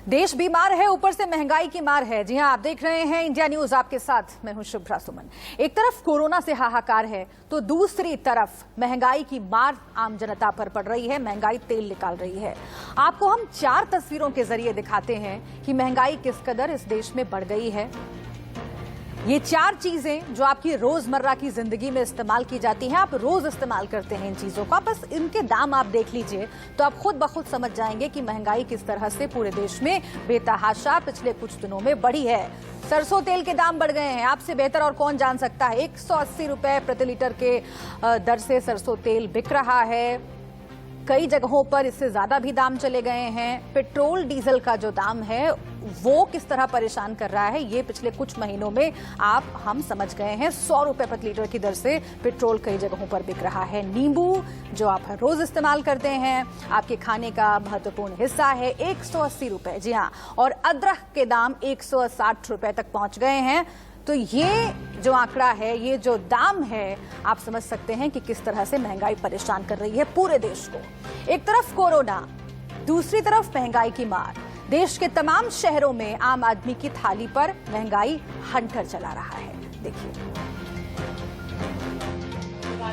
देश बीमार है, ऊपर से महंगाई की मार है। जी हां, आप देख रहे हैं इंडिया न्यूज, आपके साथ मैं हूं शुभ्रा सुमन। एक तरफ कोरोना से हाहाकार है तो दूसरी तरफ महंगाई की मार आम जनता पर पड़ रही है। महंगाई तेल निकाल रही है। आपको हम 4 तस्वीरों के जरिए दिखाते हैं कि महंगाई किस कदर इस देश में बढ़ गई है। ये 4 चीजें जो आपकी रोजमर्रा की जिंदगी में इस्तेमाल की जाती हैं, आप रोज इस्तेमाल करते हैं इन चीजों का, बस इनके दाम आप देख लीजिए तो आप खुद ब खुद समझ जाएंगे कि महंगाई किस तरह से पूरे देश में बेतहाशा पिछले कुछ दिनों में बढ़ी है। सरसों तेल के दाम बढ़ गए हैं, आपसे बेहतर और कौन जान सकता है। 180 रुपए प्रति लीटर के दर से सरसों तेल बिक रहा है। कई जगहों पर इससे ज्यादा भी दाम चले गए हैं। पेट्रोल डीजल का जो दाम है वो किस तरह परेशान कर रहा है, ये पिछले कुछ महीनों में हम समझ गए हैं। 100 रुपए प्रति लीटर की दर से पेट्रोल कई जगहों पर बिक रहा है। नींबू जो आप हर रोज इस्तेमाल करते हैं, आपके खाने का महत्वपूर्ण हिस्सा है, 180 रुपए। जी हाँ, और अदरक के दाम 160 रुपए तक पहुंच गए हैं। तो ये जो आंकड़ा है, ये जो दाम है, आप समझ सकते हैं कि किस तरह से महंगाई परेशान कर रही है पूरे देश को। एक तरफ कोरोना, दूसरी तरफ महंगाई की मार। देश के तमाम शहरों में आम आदमी की थाली पर महंगाई हंटर चला रहा है। देखिए,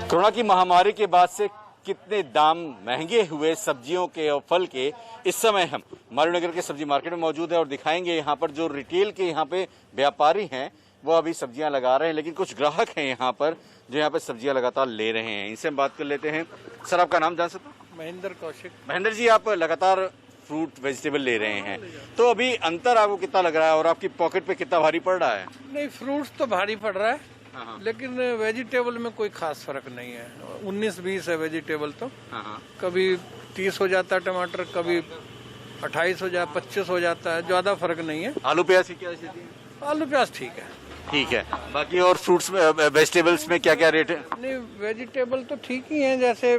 कोरोना की महामारी के बाद से कितने दाम महंगे हुए सब्जियों के और फल के। इस समय हम मालवीय के सब्जी मार्केट में मौजूद है और दिखाएंगे यहाँ पर जो रिटेल के यहाँ पे व्यापारी हैं वो अभी सब्जियां लगा रहे हैं, लेकिन कुछ ग्राहक हैं यहाँ पर जो यहाँ पे सब्जियां लगातार ले रहे हैं। इनसे हम बात कर लेते हैं। सर, आपका नाम जान सकता हूँ? महेंद्र कौशिक। महेंद्र जी, आप लगातार फ्रूट वेजिटेबल ले रहे हैं, तो अभी अंतर आपको कितना लग रहा है और आपकी पॉकेट पे कितना भारी पड़ रहा है? नहीं, फ्रूट्स तो भारी पड़ रहा है, लेकिन वेजिटेबल में कोई खास फर्क नहीं है। 19-20 है वेजिटेबल तो। कभी 30 हो जाता है टमाटर, कभी 28 हो जाता, 25 हो जाता है, ज्यादा फर्क नहीं है। आलू प्याज की क्या स्थिति है? आलू प्याज ठीक है। ठीक है। बाकी और फ्रूट्स में, वेजिटेबल्स में क्या क्या रेट है? नहीं, वेजिटेबल तो ठीक ही है, जैसे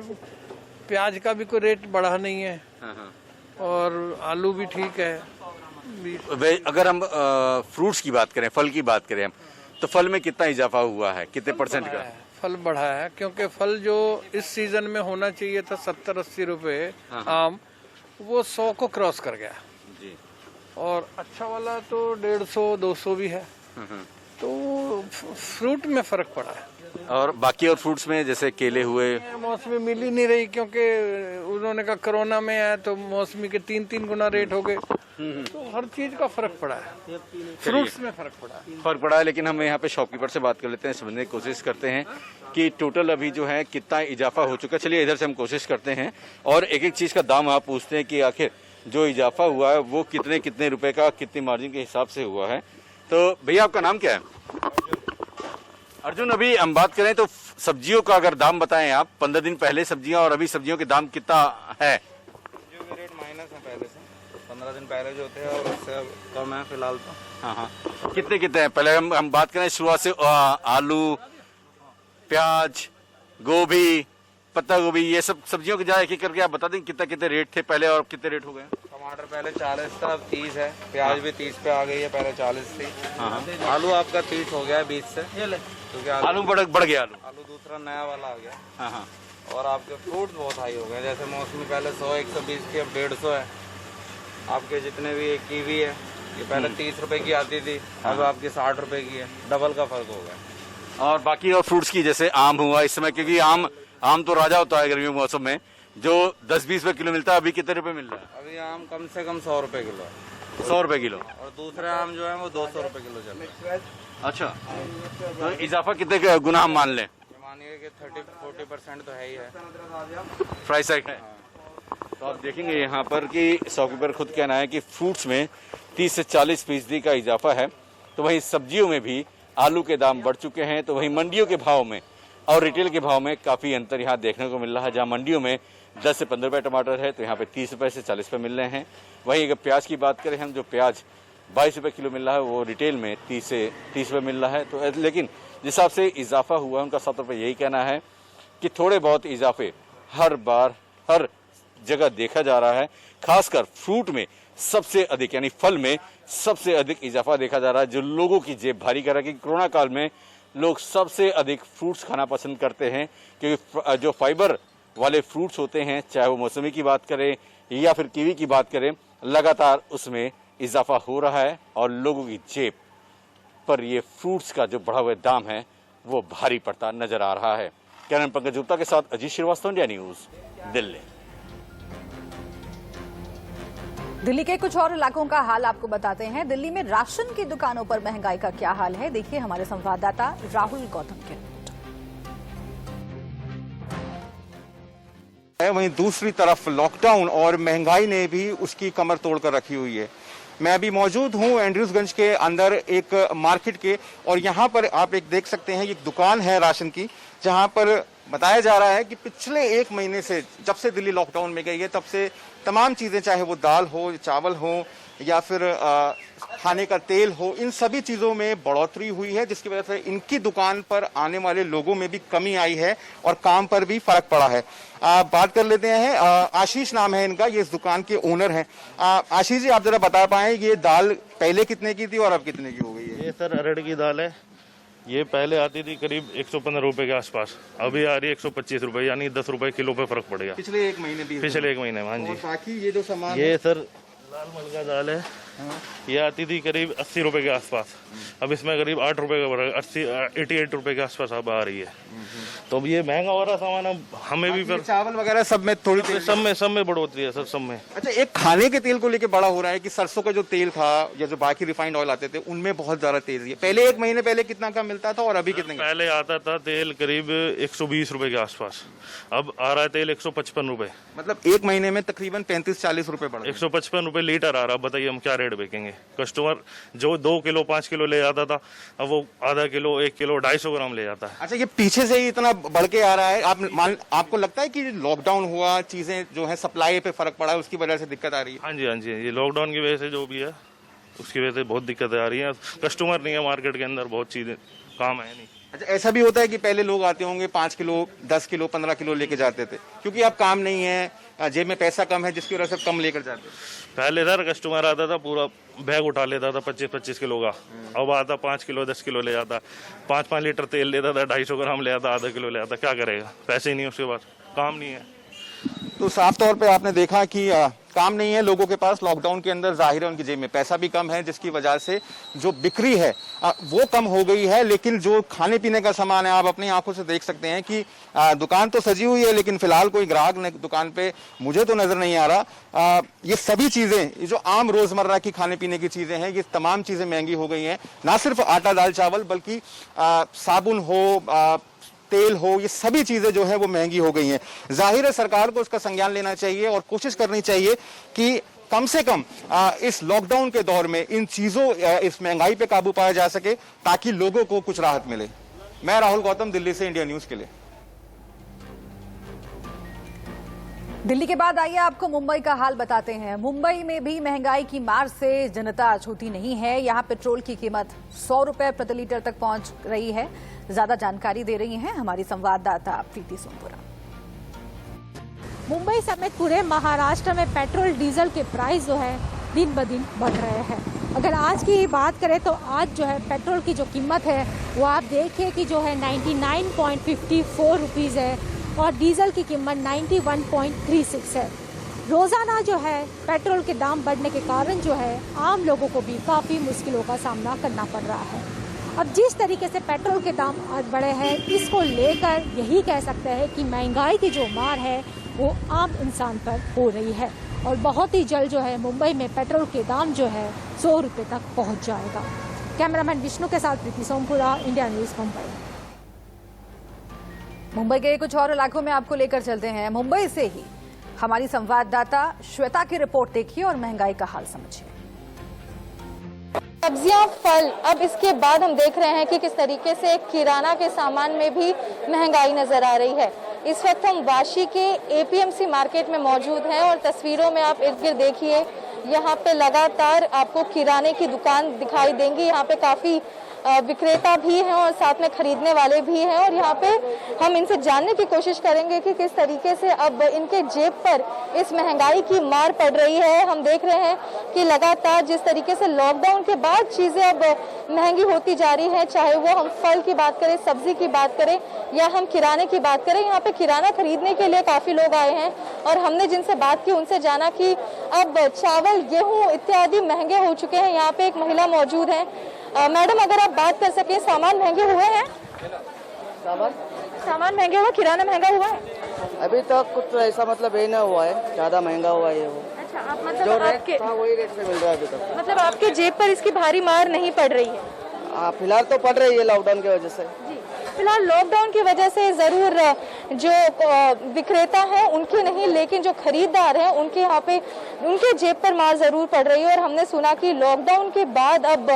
प्याज का भी कोई रेट बढ़ा नहीं है और आलू भी ठीक है। अगर हम फ्रूट्स की बात करें, फल की बात करें हम, तो फल में कितना इजाफा हुआ है, कितने परसेंट का? फल बढ़ा है, क्योंकि फल जो इस सीजन में होना चाहिए था 70-80 रुपए आम, वो 100 को क्रॉस कर गया जी। और अच्छा वाला तो 150-200 भी है, तो फ्रूट में फर्क पड़ा है। और बाकी और फ्रूट्स में जैसे केले हुए, मौसमी मिल ही नहीं रही, क्योंकि उन्होंने कहा कोरोना में आया तो मौसमी के 3-3 गुना रेट हो गए। तो हर चीज का फर्क पड़ा है, फ्रूट्स में फर्क पड़ा है। लेकिन हम यहाँ पे शॉपकीपर से बात कर लेते हैं, समझने की कोशिश करते हैं कि टोटल अभी जो है कितना इजाफा हो चुका है। चलिए इधर से हम कोशिश करते हैं और एक एक चीज का दाम आप पूछते हैं कि आखिर जो इजाफा हुआ है वो कितने कितने रुपए का, कितनी मार्जिन के हिसाब से हुआ है। तो भैया, आपका नाम क्या है? अर्जुन। अभी हम बात करें तो सब्जियों का अगर दाम बताएं आप, 15 दिन पहले सब्जियां और अभी सब्जियों के दाम कितना है? सब्जियों के रेट माइनस है पहले से, 15 दिन पहले जो थे और उससे अब कम है फिलहाल तो। हाँ, कितने कितने हैं? पहले हम बात करें शुरुआत से, आलू, प्याज, गोभी, पत्ता गोभी, ये सब सब्जियों के जाए एक एक करके आप बता दें कितना कितने रेट थे पहले और कितने रेट हो गए? टमाटर पहले 40 था, अब 30 है। प्याज भी 30 पे आ गई है, पहले 40 थी। आलू आपका 30 हो गया है 20 से, क्योंकि आलू बढ़ गया। आलू दूसरा नया वाला आ गया। और आपके फ्रूट बहुत हाई हो गए, जैसे मौसमी पहले 100-120 की, अब 150 है। आपके जितने भी कीवी है, ये पहले 30 रुपए की आती थी, अब आपकी 60 रुपए की है, डबल का फर्क हो गया। और बाकी और फ्रूट्स की, जैसे आम हुआ इस समय, क्योंकि आम तो राजा होता है गर्मियों के मौसम में, जो 10-20 रुपए किलो मिलता है, अभी कितने रुपए मिल रहा है? अभी आम कम से कम 100 रुपए किलो है। 100 रुपए किलो। और दूसरे आम जो है वो 200 रुपए किलो चल रहे हैं। अच्छा, तो इजाफा कितने गुना हम मान लें? मानिए कि 30-40% तो है ही है, प्राइस हाइक है। तो आप देखेंगे यहाँ पर कि शॉपकीपर खुद कहना है कि फ्रूट्स में 30 से 40% का इजाफा है। तो वहीं सब्जियों में भी आलू के दाम बढ़ चुके हैं। तो वहीं मंडियों के भाव में और रिटेल के भाव में काफ़ी अंतर यहाँ देखने को मिल रहा है। जहाँ मंडियों में 10 से 15 रुपये टमाटर है, तो यहाँ पे 30 रुपये से 40 रुपये मिल रहे हैं। वहीं अगर प्याज की बात करें हम, जो प्याज 22 रुपये किलो मिल रहा है, वो रिटेल में 30 से 30 रुपये मिल रहा है। तो लेकिन जिस हिसाब से इजाफा हुआ है, उनका 7 रुपये यही कहना है कि थोड़े बहुत इजाफे हर बार हर जगह देखा जा रहा है। खासकर फ्रूट में सबसे अधिक, यानी फल में सबसे अधिक इजाफा देखा जा रहा है, जो लोगों की जेब भारी कर रहा है। कि कोरोना काल में लोग सबसे अधिक फ्रूट्स खाना पसंद करते हैं, क्योंकि जो फाइबर वाले फ्रूट्स होते हैं, चाहे वो मौसमी की बात करें या फिर कीवी की बात करें, लगातार उसमें इजाफा हो रहा है और लोगों की जेब पर ये फ्रूट्स का जो बढ़ा हुआ दाम है वो भारी पड़ता नजर आ रहा है। कैमरामैन पंकज गुप्ता के साथ अजीत श्रीवास्तव, इंडिया न्यूज, दिल्ली। दिल्ली के कुछ और इलाकों का हाल आपको बताते हैं। दिल्ली में राशन की दुकानों पर महंगाई का क्या हाल है, देखिए हमारे संवाददाता राहुल गौतम के। वहीं दूसरी तरफ लॉकडाउन और महंगाई ने भी उसकी कमर तोड़कर रखी हुई है। मैं अभी मौजूद हूं एंड्रयूसगंज के अंदर एक मार्केट के, और यहां पर आप एक देख सकते हैं, एक दुकान है राशन की, जहां पर बताया जा रहा है कि पिछले 1 महीने से, जब से दिल्ली लॉकडाउन में गई है, तब से तमाम चीजें, चाहे वो दाल हो, चावल हो या फिर खाने का तेल हो, इन सभी चीजों में बढ़ोतरी हुई है, जिसकी वजह से इनकी दुकान पर आने वाले लोगों में भी कमी आई है और काम पर भी फर्क पड़ा है। बात कर लेते हैं, आशीष नाम है इनका, ये इस दुकान के ओनर हैं। आशीष जी, आप जरा बता पाए ये दाल पहले कितने की थी और अब कितने की हो गई है? ये सर अरहर की दाल है। ये पहले आती थी करीब 115 रुपए के आसपास, अभी आ रही है 125 रुपए, यानी 10 रुपए किलो पे फर्क पड़ेगा पिछले 1 महीने में। पिछले 1 महीने में, हाँ जी। बाकी ये जो सामान ये सर लाल मलका दाल है, ये आती थी करीब 80 रुपए के आसपास, अब इसमें करीब 8 रुपए का बढ़ा, 88 रुपए के आसपास अब आ रही है। तो अब ये महंगा हो रहा सामान, अब हमें भी फिर चावल वगैरह सब में थोड़ी सब में बढ़ोतरी है सर, सब में। अच्छा, एक खाने के तेल को लेके बड़ा हो रहा है कि सरसों का जो तेल था या जो बाकी रिफाइंड ऑयल आते थे उनमें बहुत ज्यादा तेजी है। पहले 1 महीने पहले कितना का मिलता था और अभी कितने का? पहले आता था तेल करीब 120 रुपए के आसपास, अब आ रहा है तेल 155 रुपए। मतलब 1 महीने में तकरीबन 35-40 रुपए बढ़ा। 155 रुपए लीटर आ रहा, बताइए हम क्या रेट बेचेंगे? कस्टमर जो 2 किलो 5 किलो ले जाता था, अब वो आधा किलो 1 किलो 250 ग्राम ले जाता है। अच्छा, ये पीछे से ही इतना बढ़ के आ रहा है। आपको लगता है कि लॉकडाउन हुआ, चीजें जो है सप्लाई पे फर्क पड़ा है, उसकी वजह से दिक्कत आ रही है? हाँ जी, हाँ जी, ये लॉकडाउन की वजह से जो भी है उसकी वजह से बहुत दिक्कतें आ रही हैं। कस्टमर नहीं है मार्केट के अंदर, बहुत चीजें काम है नहीं। अच्छा, ऐसा भी होता है कि पहले लोग आते होंगे 5 किलो 10 किलो 15 किलो लेके जाते थे, क्योंकि अब काम नहीं है, जेब में पैसा कम है, जिसकी वजह से कम लेकर जाते थे। पहले सर कस्टमर आता था पूरा बैग उठा लेता था 25-25 किलो का, अब आता 5 किलो 10 किलो ले जाता, 5-5 लीटर तेल लेता था, 250 ग्राम ले आता, आधा किलो ले आता। क्या करेगा, पैसे ही नहीं उसके पास, काम नहीं है। तो साफ तौर पे आपने देखा कि काम नहीं है लोगों के पास। लॉकडाउन के अंदर जाहिर है उनकी जेब में पैसा भी कम है, जिसकी वजह से जो बिक्री है वो कम हो गई है। लेकिन जो खाने पीने का सामान है, आप अपनी आंखों से देख सकते हैं कि दुकान तो सजी हुई है, लेकिन फिलहाल कोई ग्राहक दुकान पे मुझे तो नजर नहीं आ रहा। ये सभी चीजें, ये जो आम रोजमर्रा की खाने पीने की चीजें हैं, ये तमाम चीजें महंगी हो गई हैं। ना सिर्फ आटा दाल चावल, बल्कि साबुन हो, तेल हो, ये सभी चीजें जो है वो महंगी हो गई हैं। जाहिर है सरकार को उसका संज्ञान लेना चाहिए और कोशिश करनी चाहिए कि कम से कम इस लॉकडाउन के दौर में इन चीजों, इस महंगाई पे काबू पाया जा सके, ताकि लोगों को कुछ राहत मिले। मैं राहुल गौतम, दिल्ली से, इंडिया न्यूज के लिए। दिल्ली के बाद आइए आपको मुंबई का हाल बताते हैं। मुंबई में भी महंगाई की मार से जनता छूती नहीं है। यहाँ पेट्रोल की कीमत 100 रुपए प्रति लीटर तक पहुंच रही है। ज्यादा जानकारी दे रही हैं हमारी संवाददाता प्रीति सोमपुरा। मुंबई समेत पूरे महाराष्ट्र में पेट्रोल डीजल के प्राइस जो है दिन ब दिन बढ़ रहे हैं। अगर आज की बात करें तो आज जो है पेट्रोल की जो कीमत है वो आप देखिए कि जो है 99.54 रुपीज़ है और डीजल की कीमत 91.36 है। रोज़ाना जो है पेट्रोल के दाम बढ़ने के कारण जो है आम लोगों को भी काफ़ी मुश्किलों का सामना करना पड़ रहा है। अब जिस तरीके से पेट्रोल के दाम आज बढ़े हैं, इसको लेकर यही कह सकते हैं कि महंगाई की जो मार है वो आम इंसान पर हो रही है और बहुत ही जल्द जो है मुंबई में पेट्रोल के दाम जो है 100 रुपये तक पहुंच जाएगा। कैमरामैन विष्णु के साथ प्रीति सोमपुरा, इंडिया न्यूज़ मुंबई। मुंबई के कुछ और इलाकों में आपको लेकर चलते हैं। मुंबई से ही हमारी संवाददाता श्वेता की रिपोर्ट देखिए और महंगाई का हाल समझिए। सब्जियां, फल, अब इसके बाद हम देख रहे हैं कि किस तरीके से किराना के सामान में भी महंगाई नजर आ रही है। इस वक्त हम वाशी के एपीएमसी मार्केट में मौजूद हैं और तस्वीरों में आप इर्द गिर्द देखिए, यहाँ पे लगातार आपको किराने की दुकान दिखाई देंगी। यहाँ पे काफी विक्रेता भी हैं और साथ में खरीदने वाले भी हैं, और यहाँ पे हम इनसे जानने की कोशिश करेंगे कि किस तरीके से अब इनके जेब पर इस महंगाई की मार पड़ रही है। हम देख रहे हैं कि लगातार जिस तरीके से लॉकडाउन के बाद चीजें अब महंगी होती जा रही है, चाहे वो हम फल की बात करें, सब्जी की बात करें या हम किराने की बात करें। यहाँ पे किराना खरीदने के लिए काफी लोग आए हैं और हमने जिनसे बात की उनसे जाना कि अब चावल, गेहूं इत्यादि महंगे हो चुके हैं। यहाँ पे एक महिला मौजूद है। मैडम, अगर आप बात कर सके, सामान महंगे हुए हैं? सामान महंगे हुआ, किराना महंगा हुआ है? अभी तक कुछ ऐसा मतलब ये ना हुआ है, ज्यादा महंगा हुआ है वो। अच्छा, आप मतलब जो रेट आपके था वही रेट से मिल रहा है अभी तक। मतलब आपके जेब पर इसकी भारी मार नहीं पड़ रही है? फिलहाल तो पड़ रही है लॉकडाउन की वजह से। जी, फिलहाल लॉकडाउन की वजह से जरूर जो विक्रेता हैं उनके नहीं, लेकिन जो खरीदार हैं उनके यहाँ पे उनके जेब पर मार जरूर पड़ रही है। और हमने सुना कि लॉकडाउन के बाद अब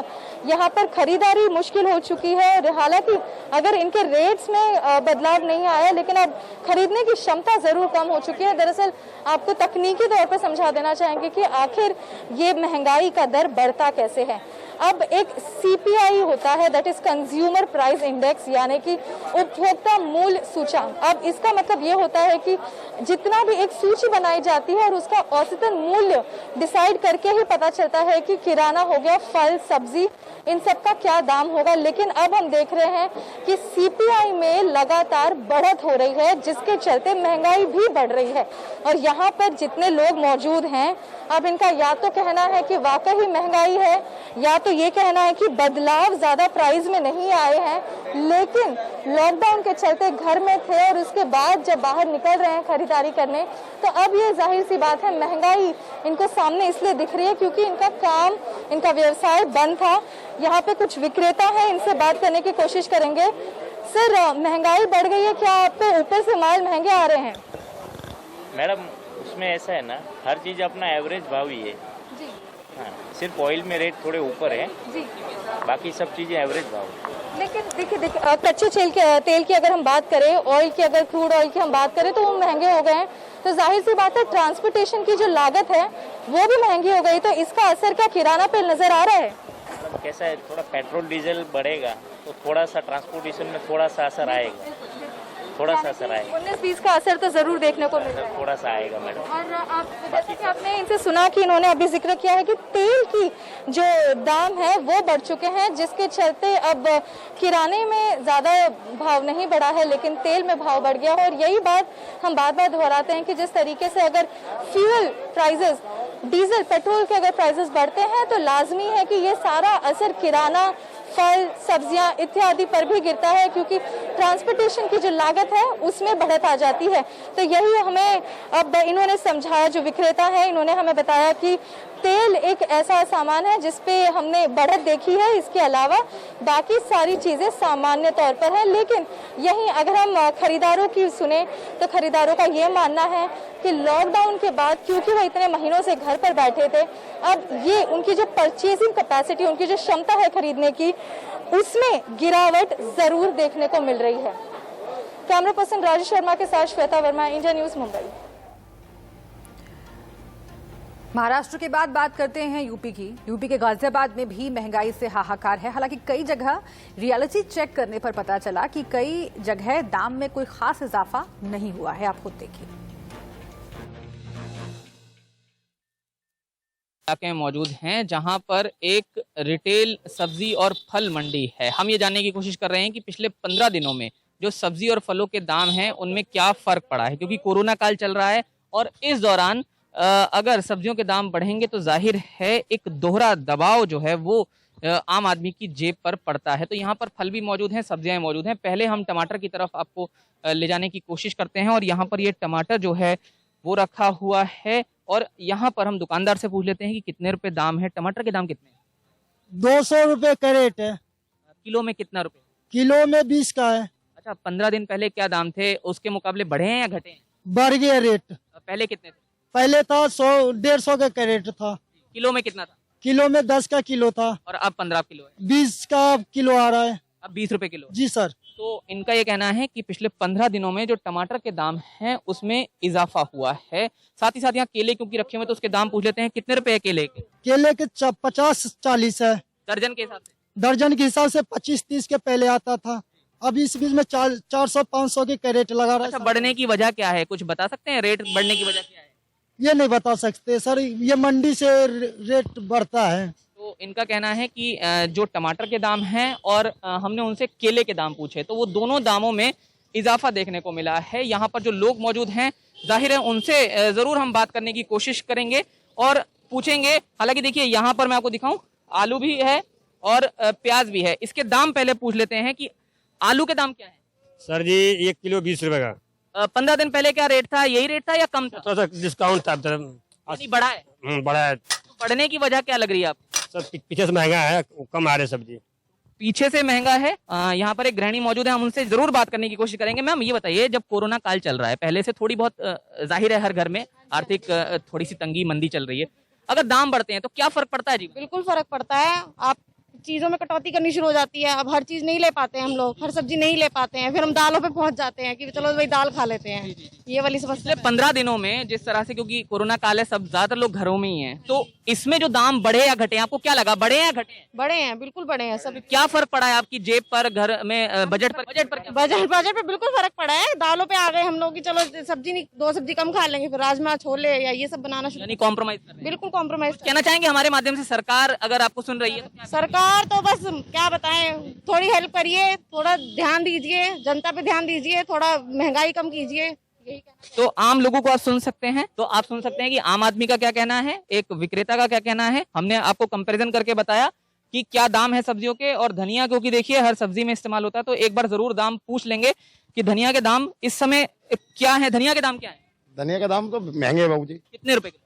यहाँ पर खरीदारी मुश्किल हो चुकी है। हालांकि अगर इनके रेट्स में बदलाव नहीं आया, लेकिन अब खरीदने की क्षमता जरूर कम हो चुकी है। दरअसल आपको तकनीकी तौर पर समझा देना चाहेंगे कि आखिर ये महंगाई का दर बढ़ता कैसे है। अब एक CPI होता है, that is consumer price index, यानी कि उपभोक्ता मूल्य सूचकांक। अब इसका मतलब ये होता है कि जितना भी एक सूची बनाई जाती है और उसका औसतन मूल्य डिसाइड करके ही पता चलता है कि किराना हो गया, फल, सब्जी, इन सब का क्या दाम होगा। लेकिन अब हम देख रहे हैं कि CPI में लगातार बढ़त हो रही है, जिसके चलते महंगाई भी बढ़ रही है। और यहाँ पर जितने लोग मौजूद हैं, अब इनका या तो कहना है कि वाकई महंगाई है, या तो ये कहना है कि बदलाव ज्यादा प्राइस में नहीं आए हैं, लेकिन लॉकडाउन के चलते घर में थे और उसके बाद जब बाहर निकल रहे हैं खरीदारी करने, तो अब ये जाहिर सी बात है महंगाई इनको सामने इसलिए दिख रही है क्योंकि इनका काम, इनका व्यवसाय बंद था। यहाँ पे कुछ विक्रेता हैं, इनसे बात करने की कोशिश करेंगे। सर, महंगाई बढ़ गई है, क्या आप पे ऊपर से माल महंगे आ रहे हैं? मैडम, उसमें ऐसा है ना, हर चीज अपना एवरेज भाव ही है जी। हाँ, सिर्फ ऑयल में रेट थोड़े ऊपर है जी, बाकी सब चीजें एवरेज भाव है। लेकिन देखिए कच्चे तेल की अगर हम बात करें, ऑयल की, अगर क्रूड ऑयल की हम बात करें तो वो महंगे हो गए हैं। तो जाहिर सी बात है ट्रांसपोर्टेशन की जो लागत है वो भी महंगी हो गई। तो इसका असर क्या किराना पे नजर आ रहा है? मतलब कैसा है, थोड़ा पेट्रोल डीजल बढ़ेगा तो थोड़ा सा ट्रांसपोर्टेशन में थोड़ा सा असर आएगा, थोड़ा सा असर आएगा। 19-20 का असर तो जरूर देखने को मिल रहा है। थोड़ा सा आएगा मैडम। और आप जैसे कि आपने इनसे सुना कि इन्होंने अभी जिक्र किया है कि तेल की जो दाम है वो बढ़ चुके हैं, जिसके चलते अब किराने में ज्यादा भाव नहीं बढ़ा है, लेकिन तेल में भाव बढ़ गया। और यही बात हम बार बार दोहराते हैं कि जिस तरीके से अगर फ्यूल प्राइसेस, डीजल, पेट्रोल के अगर प्राइसेस बढ़ते हैं तो लाजमी है कि ये सारा असर किराना, फल, सब्जियां इत्यादि पर भी गिरता है, क्योंकि ट्रांसपोर्टेशन की जो लागत है उसमें बढ़त आ जाती है। तो यही हमें अब इन्होंने समझाया, जो विक्रेता है इन्होंने हमें बताया कि तेल एक ऐसा सामान है जिसपे हमने बढ़त देखी है, इसके अलावा बाकी सारी चीजें सामान्य तौर पर है। लेकिन यही अगर हम खरीदारों की सुने तो खरीदारों का ये मानना है कि लॉकडाउन के बाद, क्योंकि वो इतने महीनों से घर पर बैठे थे, अब ये उनकी जो परचेजिंग कैपेसिटी, उनकी जो क्षमता है खरीदने की, उसमें गिरावट जरूर देखने को मिल रही है। कैमरा पर्सन राजेश शर्मा के साथ श्वेता वर्मा, इंडिया न्यूज, मुंबई। महाराष्ट्र के बाद बात करते हैं यूपी की। यूपी के गाजियाबाद में भी महंगाई से हाहाकार है। हालांकि कई जगह रियलिटी चेक करने पर पता चला कि कई जगह दाम में कोई खास इजाफा नहीं हुआ है। आप खुद देखिए। इलाके में मौजूद हैं जहां पर एक रिटेल सब्जी और फल मंडी है। हम ये जानने की कोशिश कर रहे हैं कि पिछले 15 दिनों में जो सब्जी और फलों के दाम हैं उनमें क्या फर्क पड़ा है, क्योंकि कोरोना काल चल रहा है और इस दौरान अगर सब्जियों के दाम बढ़ेंगे तो जाहिर है एक दोहरा दबाव जो है वो आम आदमी की जेब पर पड़ता है। तो यहाँ पर फल भी मौजूद हैं, सब्जियां मौजूद हैं। पहले हम टमाटर की तरफ आपको ले जाने की कोशिश करते हैं और यहाँ पर ये टमाटर जो है वो रखा हुआ है और यहाँ पर हम दुकानदार से पूछ लेते हैं कि कितने रुपए दाम है। टमाटर के दाम कितने हैं? 200 रुपए कैरेट है। किलो में कितना रुपए? किलो में 20 का है। अच्छा, 15 दिन पहले क्या दाम थे, उसके मुकाबले बढ़े हैं या घटे हैं? बढ़ गया रेट। पहले कितने थे? पहले था 100-150 का कैरेट था। किलो में कितना था? किलो में 10 का किलो था और अब 15 किलो है। 20 का किलो आ रहा है। अब 20 रुपए किलो। जी सर। तो इनका ये कहना है कि पिछले 15 दिनों में जो टमाटर के दाम हैं उसमें इजाफा हुआ है। साथ ही साथ यहाँ केले क्योंकि रखे हुए तो उसके दाम पूछ लेते हैं। कितने रुपए है केले के? केले के 50-40 है दर्जन के हिसाब से। दर्जन के हिसाब से 25-30 के पहले आता था, अब इस बीच में 400-500 के कैरेट लगा रहा अच्छा, है। बढ़ने की वजह क्या है, कुछ बता सकते हैं? रेट बढ़ने की वजह क्या है? ये नहीं बता सकते सर, ये मंडी से रेट बढ़ता है। तो इनका कहना है कि जो टमाटर के दाम हैं और हमने उनसे केले के दाम पूछे तो वो दोनों दामों में इजाफा देखने को मिला है। यहाँ पर जो लोग मौजूद हैं, जाहिर है उनसे जरूर हम बात करने की कोशिश करेंगे और पूछेंगे। हालांकि देखिए यहाँ पर मैं आपको दिखाऊं, आलू भी है और प्याज भी है। इसके दाम पहले पूछ लेते हैं कि आलू के दाम क्या है? सर जी 1 किलो 20 रुपए का। 15 दिन पहले क्या रेट था? यही रेट था या कम था? थोड़ा सा डिस्काउंट था। बढ़ा है? बड़ा है। तो बढ़ने की वजह क्या लग रही है आप? सर पीछे से महंगा है, कम आ रहे सब्जी। पीछे से महंगा है। यहाँ पर एक गृहिणी मौजूद है, हम उनसे जरूर बात करने की कोशिश करेंगे। मैम ये बताइए, जब कोरोना काल चल रहा है, पहले से थोड़ी बहुत जाहिर है हर घर में आर्थिक थोड़ी सी तंगी मंदी चल रही है, अगर दाम बढ़ते हैं तो क्या फर्क पड़ता है? जी बिल्कुल फर्क पड़ता है। आप चीजों में कटौती करनी शुरू हो जाती है। अब हर चीज नहीं ले पाते हैं हम लोग, हर सब्जी नहीं ले पाते हैं, फिर हम दालों पे पहुंच जाते हैं कि चलो भाई दाल खा लेते हैं। ये वाली समस्या 15 दिनों में जिस तरह से, क्योंकि कोरोना काल है, सब ज्यादातर लोग घरों में ही हैं, तो इसमें जो दाम बढ़े या घटे, आपको क्या लगा, बढ़े या घटे? बड़े हैं, बिल्कुल बड़े हैं सब। क्या फर्क पड़ा है आपकी जेब पर, घर में, बजट पर? बजट पे बिल्कुल फर्क पड़ा है। दालों पे आ गए हम लोग कि चलो सब्जी नहीं, 2 सब्जी कम खा लेंगे, फिर राजमा छोले या ये सब बनाना शुरू, यानी कॉम्प्रोमाइज कर रहे हैं। बिल्कुल कॉम्प्रोमाइज। कहना चाहेंगे हमारे माध्यम से सरकार अगर आपको सुन रही है तो? सरकार तो बस क्या बताएं, थोड़ी हेल्प करिए, थोड़ा ध्यान दीजिए, जनता पे ध्यान दीजिए, थोड़ा महंगाई कम कीजिए। तो आम लोगों को आप सुन सकते हैं, तो आप सुन सकते हैं कि आम आदमी का क्या कहना है, एक विक्रेता का क्या कहना है। हमने आपको कंपैरिजन करके बताया कि क्या दाम है सब्जियों के। और धनिया, क्योंकि देखिए हर सब्जी में इस्तेमाल होता है, तो एक बार जरूर दाम पूछ लेंगे कि धनिया के दाम इस समय क्या है। धनिया के दाम क्या है? धनिया का दाम तो महंगे है बाबू जी। कितने रुपए किलो?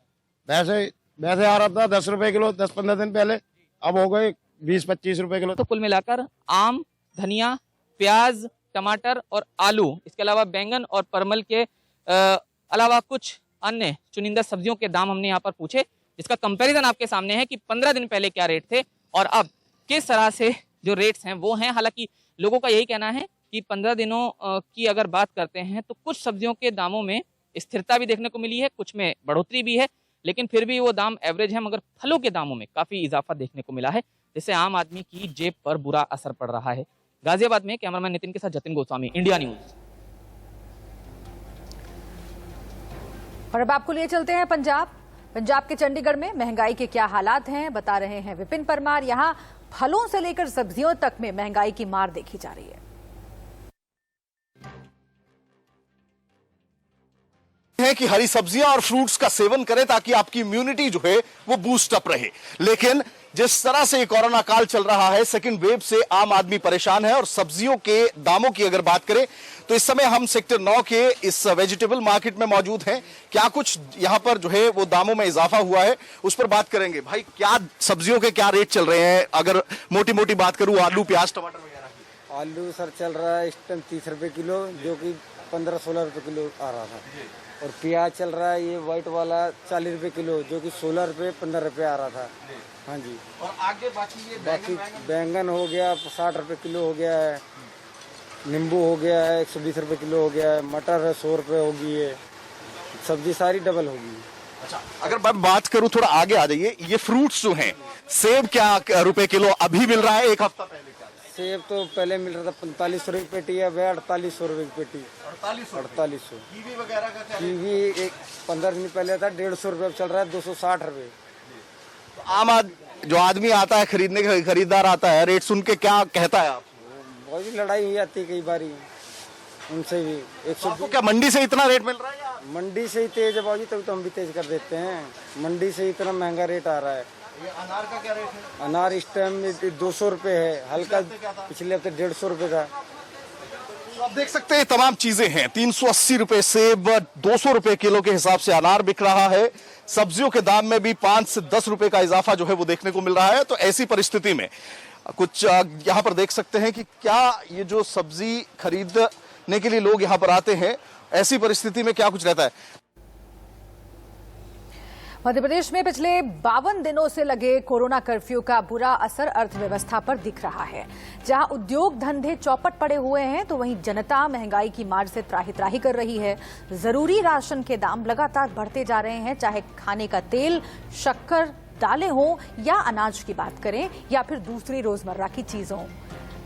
वैसे आ रहा था 10 रुपए किलो 10-15 दिन पहले, अब हो गए 20-25 रुपए किलो। तो कुल मिलाकर आम, धनिया, प्याज, टमाटर और आलू, इसके अलावा बैंगन और परमल के अलावा कुछ अन्य चुनिंदा सब्जियों के दाम हमने यहाँ पर पूछे, जिसका कंपैरिजन आपके सामने है कि 15 दिन पहले क्या रेट थे और अब किस तरह से जो रेट्स हैं वो हैं। हालांकि लोगों का यही कहना है कि 15 दिनों की अगर बात करते हैं तो कुछ सब्जियों के दामों में स्थिरता भी देखने को मिली है, कुछ में बढ़ोतरी भी है, लेकिन फिर भी वो दाम एवरेज है। मगर फलों के दामों में काफी इजाफा देखने को मिला है, जिससे आम आदमी की जेब पर बुरा असर पड़ रहा है। गाजियाबाद में कैमरामैन नितिन के साथ जतिन गोस्वामी, इंडिया न्यूज। और अब आपको लिए चलते हैं पंजाब के चंडीगढ़ में महंगाई के क्या हालात हैं, बता रहे हैं विपिन परमार। यहां फलों से लेकर सब्जियों तक में महंगाई की मार देखी जा रही है कि हरी सब्जियां और फ्रूट्स का सेवन करें ताकि आपकी इम्यूनिटी जो है वो बूस्ट अप रहे। लेकिन जिस तरह से कोरोना काल चल रहा है, सेकंड वेव से आम आदमी परेशान है। और सब्जियों के दामों की अगर बात करें तो इस समय हम सेक्टर 9 के इस वेजिटेबल मार्केट में मौजूद हैं। क्या कुछ यहां पर जो है वो दामों में इजाफा हुआ है, उस पर बात करेंगे। भाई, क्या सब्जियों के क्या रेट चल रहे हैं? अगर मोटी मोटी बात करूं, आलू, प्याज, टमाटर वगैरह। आलू सर चल रहा है इस टाइम 30 रुपए किलो, जो कि 15-16 रुपए किलो आ रहा था। और प्याज चल रहा है ये व्हाइट वाला 40 रुपए किलो, जो कि 16 रुपए 15 रुपए आ रहा था। हाँ जी। और आगे बाकी बैंगन हो गया 60 रुपए किलो हो गया है, नींबू हो गया है 120 रुपए किलो हो गया है, मटर है 100 रुपए होगी है, सब्जी सारी डबल होगी। अच्छा, अगर मैं बात करूं, थोड़ा आगे आ जाइए। ये फ्रूट्स जो हैं, सेब क्या रुपए किलो अभी मिल रहा है? एक हफ्ता पहले सेब तो पहले मिल रहा था 45 रुपए की पेटी है, वह 4800 रुपए की पेटी। 4800। कीवी वगैरह का क्या? कीवी एक 15 दिन पहले था 150 रुपए, चल रहा है 260 रुपए। तो आम जो आदमी आता है खरीदने, खरीदार आता है, रेट सुन के क्या कहता है आप? बहुत ही लड़ाई हुई जाती है कई बारी उनसे भी। 100 क्या मंडी से इतना रेट मिल रहा है या? मंडी से ही तेज है बाबूजी, तभी तो हम भी तेज कर देते हैं। मंडी से इतना महंगा रेट आ रहा है। ये अनार का क्या रेट है? अनार इस टाइम 200 रुपए है, हल्का पिछले हफ्ते 150 रुपए था। तो आप देख सकते हैं तमाम चीजें हैं। 380 रुपए सेब, 200 रुपए किलो के हिसाब से अनार बिक रहा है। सब्जियों के दाम में भी 5 से 10 रुपए का इजाफा जो है वो देखने को मिल रहा है। तो ऐसी परिस्थिति में कुछ यहाँ पर देख सकते हैं कि क्या ये जो सब्जी खरीदने के लिए लोग यहाँ पर आते हैं, ऐसी परिस्थिति में क्या कुछ रहता है। मध्य प्रदेश में पिछले 52 दिनों से लगे कोरोना कर्फ्यू का बुरा असर अर्थव्यवस्था पर दिख रहा है। जहां उद्योग धंधे चौपट पड़े हुए हैं, तो वहीं जनता महंगाई की मार से त्राही कर रही है। जरूरी राशन के दाम लगातार बढ़ते जा रहे हैं, चाहे खाने का तेल, शक्कर, दालें हों या अनाज की बात करें या फिर दूसरी रोजमर्रा की चीजों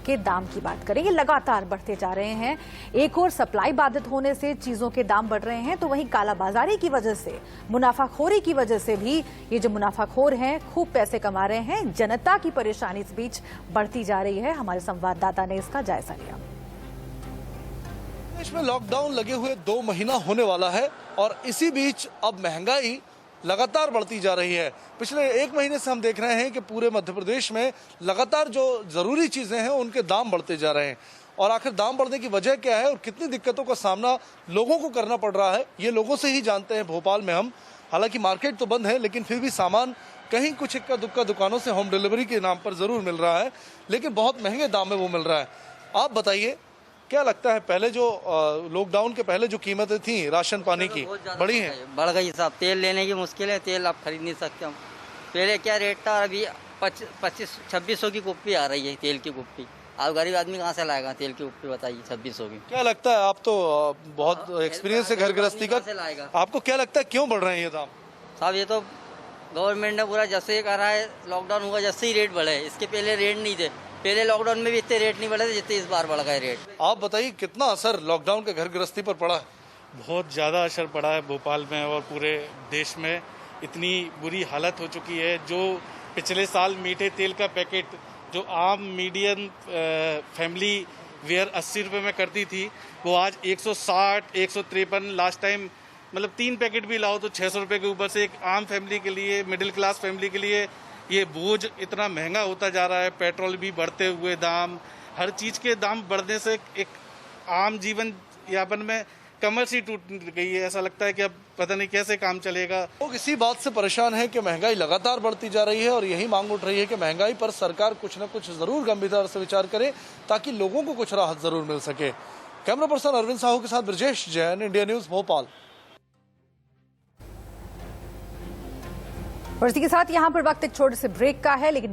के दाम की बात करें, ये लगातार बढ़ते जा रहे हैं। एक और सप्लाई बाधित होने से चीजों के दाम बढ़ रहे हैं, तो वहीं कालाबाजारी की वजह से, मुनाफाखोरी की वजह से भी ये जो मुनाफाखोर हैं खूब पैसे कमा रहे हैं। जनता की परेशानी इस बीच बढ़ती जा रही है। हमारे संवाददाता ने इसका जायजा लिया। देश में लॉकडाउन लगे हुए 2 महीना होने वाला है और इसी बीच अब महंगाई लगातार बढ़ती जा रही है। पिछले 1 महीने से हम देख रहे हैं कि पूरे मध्य प्रदेश में लगातार जो जरूरी चीजें हैं उनके दाम बढ़ते जा रहे हैं। और आखिर दाम बढ़ने की वजह क्या है और कितनी दिक्कतों का सामना लोगों को करना पड़ रहा है, ये लोगों से ही जानते हैं भोपाल में हम। हालांकि मार्केट तो बंद है, लेकिन फिर भी सामान कहीं कुछ इक्का दुक्का दुकानों से होम डिलीवरी के नाम पर जरूर मिल रहा है, लेकिन बहुत महंगे दाम में वो मिल रहा है। आप बताइए, क्या लगता है पहले जो लॉकडाउन के पहले जो कीमतें थी राशन पानी की बढ़ी हैं? बढ़ गई साहब, तेल लेने की मुश्किल है, तेल आप खरीद नहीं सकते हम। पहले क्या रेट था, अभी 2500-2600 की कुप्पी आ रही है तेल की कुप्पी। आप गरीब आदमी कहाँ से लाएगा तेल की कुप्पी, बताइए 2600 की। क्या लगता है, आप तो बहुत एक्सपीरियंस है घर गृहस्थी का, आपको क्या लगता है क्यों बढ़ रहे हैं ये दाम? साहब ये तो गवर्नमेंट ने पूरा जैसे ही करा है, लॉकडाउन हुआ जैसे ही रेट बढ़े, इसके पहले रेट नहीं थे। पहले लॉकडाउन में भी इतने रेट नहीं बढ़े थे जितने इस बार बढ़ गए रेट। आप बताइए कितना असर लॉकडाउन के घर गृहस्थी पर पड़ा है? बहुत ज़्यादा असर पड़ा है भोपाल में और पूरे देश में। इतनी बुरी हालत हो चुकी है। जो पिछले साल मीठे तेल का पैकेट जो आम मीडियम फैमिली वेयर 80 रुपये में करती थी, वो आज 160, 153, लास्ट टाइम मतलब 3 पैकेट भी लाओ तो 600 रुपये के ऊपर से एक आम फैमिली के लिए, मिडिल क्लास फैमिली के लिए ये बोझ इतना महंगा होता जा रहा है। पेट्रोल भी बढ़ते हुए दाम, हर चीज़ के दाम बढ़ने से एक आम जीवन यापन में कमर सी टूट गई है। ऐसा लगता है कि अब पता नहीं कैसे काम चलेगा। लोग इसी बात से परेशान हैं कि महंगाई लगातार बढ़ती जा रही है और यही मांग उठ रही है कि महंगाई पर सरकार कुछ न कुछ जरूर गंभीरता से विचार करे ताकि लोगों को कुछ राहत जरूर मिल सके। कैमरा पर्सन अरविंद साहू के साथ ब्रजेश जैन, इंडिया न्यूज भोपाल। और इसी के साथ यहाँ पर वक्त एक छोटे से ब्रेक का है, लेकिन